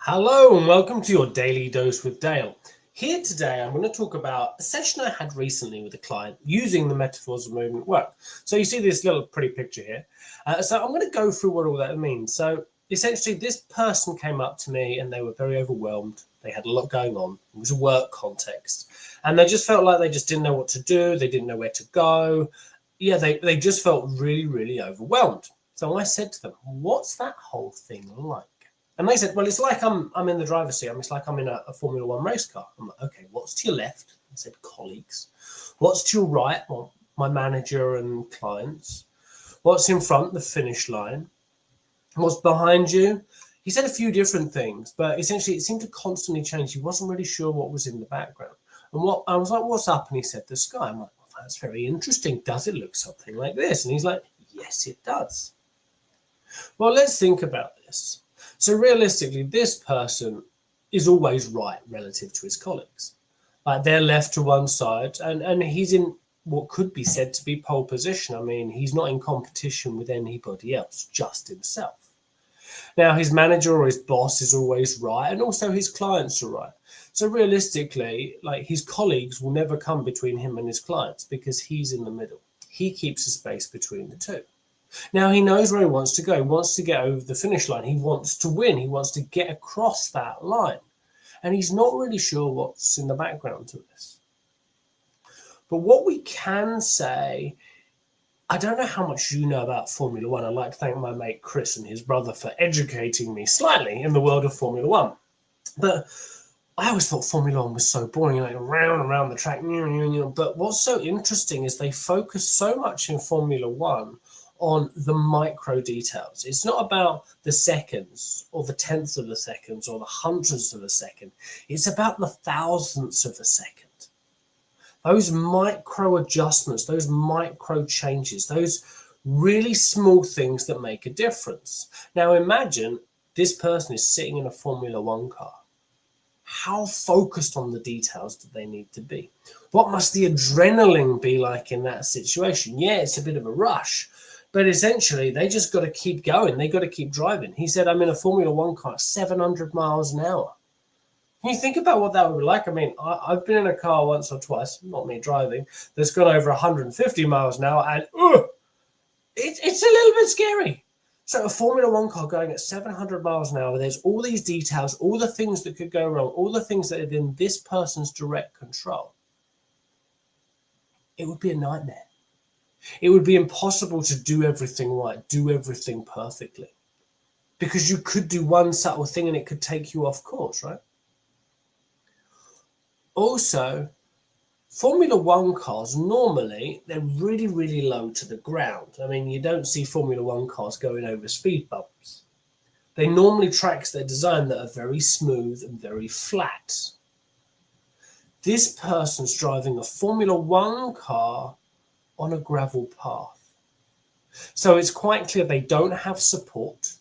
Hello and welcome to your Daily Dose with Dale. Here today I'm going to talk about a session I had recently with a client using the metaphors of movement work. So you see this little pretty picture here. So I'm going to go through what all that means. So essentially this person came up to me and they were very overwhelmed. They had a lot going on. It was a work context. And they just felt like they just didn't know what to do. They didn't know where to go. Yeah, they just felt really, really overwhelmed. So I said to them, what's that whole thing like? And they said, well, it's like I'm in the driver's seat. It's like I'm in a Formula One race car. I'm like, okay, what's to your left? I said, colleagues. What's to your right? Well, my manager and clients. What's in front? The finish line. What's behind you? He said a few different things, but essentially it seemed to constantly change. He wasn't really sure what was in the background. And what I was like, what's up? And he said, the sky. I'm like, well, that's very interesting. Does it look something like this? And he's like, yes, it does. Well, let's think about this. So realistically, this person is always right relative to his colleagues. Like they're left to one side and he's in what could be said to be pole position. I mean, he's not in competition with anybody else, just himself. Now, his manager or his boss is always right, and also his clients are right. So realistically, like his colleagues will never come between him and his clients because he's in the middle. He keeps a space between the two. Now, he knows where he wants to go. He wants to get over the finish line. He wants to win. He wants to get across that line. And he's not really sure what's in the background to this. But what we can say, I don't know how much you know about Formula One. I'd like to thank my mate Chris and his brother for educating me slightly in the world of Formula One. But I always thought Formula One was so boring, like round and round the track. But what's so interesting is they focus so much in Formula One on the micro details. It's not about the seconds or the tenths of a second or the hundredths of a second. It's about the thousandths of a second. Those micro adjustments, those micro changes, those really small things that make a difference. Now imagine this person is sitting in a Formula One car. How focused on the details do they need to be? What must the adrenaline be like in that situation? Yeah, it's a bit of a rush. But essentially, they just got to keep going. They got to keep driving. He said, I'm in a Formula One car, 700 miles an hour. Can you think about what that would be like? I mean, I've been in a car once or twice, not me driving, that's gone over 150 miles an hour, and it's a little bit scary. So a Formula One car going at 700 miles an hour, there's all these details, all the things that could go wrong, all the things that are in this person's direct control. It would be a nightmare. It would be impossible to do everything right, do everything perfectly. Because you could do one subtle thing and it could take you off course, right? Also, Formula One cars, normally, they're really, really low to the ground. I mean, you don't see Formula One cars going over speed bumps. They normally tracks they're designed that are very smooth and very flat. This person's driving a Formula One car on a gravel path. So it's quite clear they don't have support,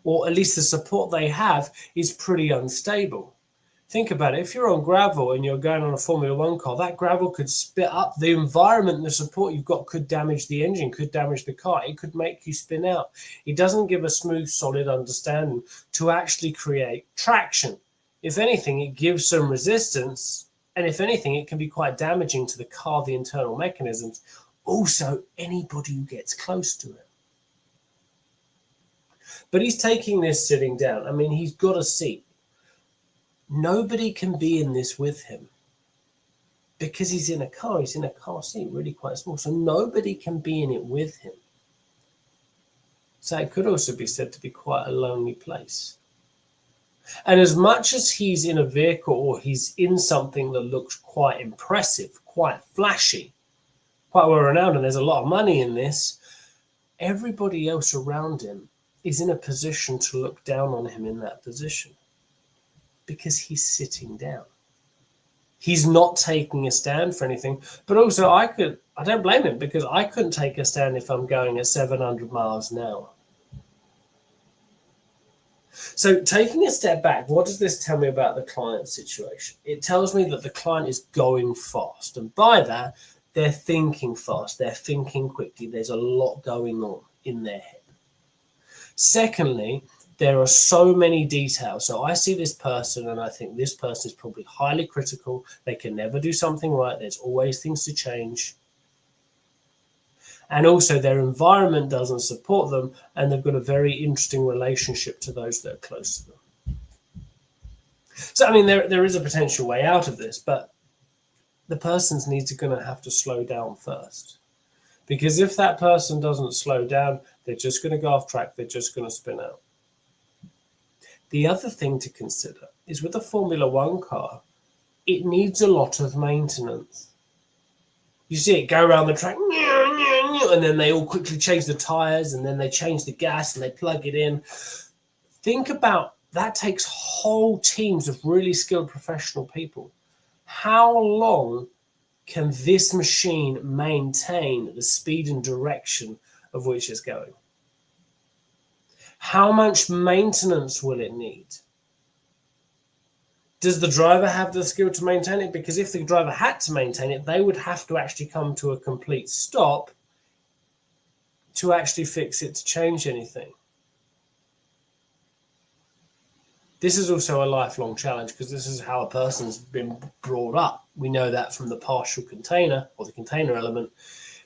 or at least the support they have is pretty unstable. Think about it. If you're on gravel and you're going on a Formula One car, that gravel could spit up. The environment and the support you've got could damage the engine, could damage the car. It could make you spin out. It doesn't give a smooth, solid understanding to actually create traction. If anything, it gives some resistance. And if anything, it can be quite damaging to the car, the internal mechanisms. Also, anybody who gets close to it. But he's taking this sitting down. I mean, he's got a seat. Nobody can be in this with him because he's in a car. He's in a car seat, really quite small. So nobody can be in it with him. So it could also be said to be quite a lonely place. And as much as he's in a vehicle or he's in something that looks quite impressive, quite flashy, quite well renowned, and there's a lot of money in this, everybody else around him is in a position to look down on him in that position because he's sitting down. He's not taking a stand for anything. But also I don't blame him because I couldn't take a stand if I'm going at 700 miles an hour. So taking a step back, what does this tell me about the client situation? It tells me that the client is going fast. And by that, they're thinking fast. They're thinking quickly. There's a lot going on in their head. Secondly, There are so many details. So I see this person and I think this person is probably highly critical. They can never do something right. There's always things to change. And also their environment doesn't support them, and they've got a very interesting relationship to those that are close to them. So, I mean, there is a potential way out of this, but the person's going to have to slow down first. Because if that person doesn't slow down, they're just going to go off track. They're just going to spin out. The other thing to consider is with a Formula One car, it needs a lot of maintenance. You see it go around the track, and then they all quickly change the tires, and then they change the gas, and they plug it in. Think about that. Takes whole teams of really skilled professional people. How long can this machine maintain the speed and direction of which it's going? How much maintenance will it need? Does the driver have the skill to maintain it? Because if the driver had to maintain it, they would have to actually come to a complete stop to actually fix it, to change anything. This is also a lifelong challenge because this is how a person's been brought up. We know that from the partial container or the container element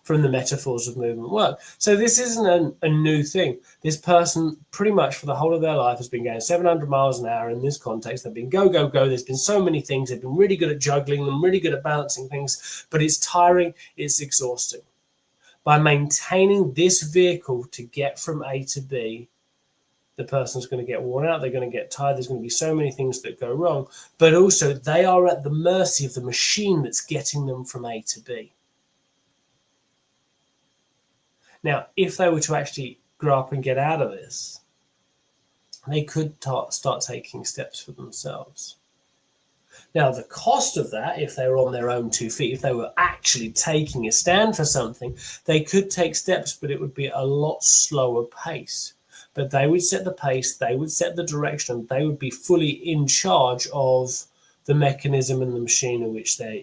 from the metaphors of movement work. So this isn't a new thing. This person pretty much for the whole of their life has been going 700 miles an hour in this context. They've been go, go, go. There's been so many things. They've been really good at juggling them, really good at balancing things, but it's tiring, it's exhausting. By maintaining this vehicle to get from A to B, the person's going to get worn out, they're going to get tired, there's going to be so many things that go wrong, but also they are at the mercy of the machine that's getting them from A to B. Now, if they were to actually grow up and get out of this, they could start taking steps for themselves. Now, the cost of that, if they were on their own 2 feet, if they were actually taking a stand for something, they could take steps, but it would be a lot slower pace. But they would set the pace, they would set the direction, they would be fully in charge of the mechanism and the machine in which they're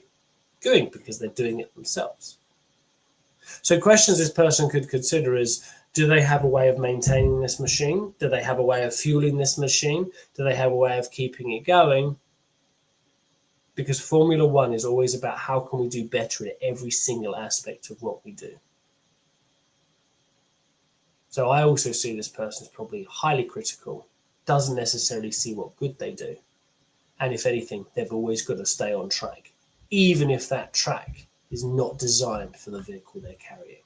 doing, because they're doing it themselves. So questions this person could consider is, do they have a way of maintaining this machine? Do they have a way of fueling this machine? Do they have a way of keeping it going? Because Formula One is always about how can we do better in every single aspect of what we do. So I also see this person as probably highly critical, doesn't necessarily see what good they do. And if anything, they've always got to stay on track, even if that track is not designed for the vehicle they're carrying.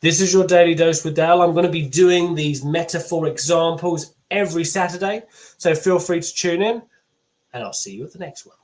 This is your Daily Dose with Dale. I'm going to be doing these metaphor examples every Saturday, so feel free to tune in, and I'll see you at the next one.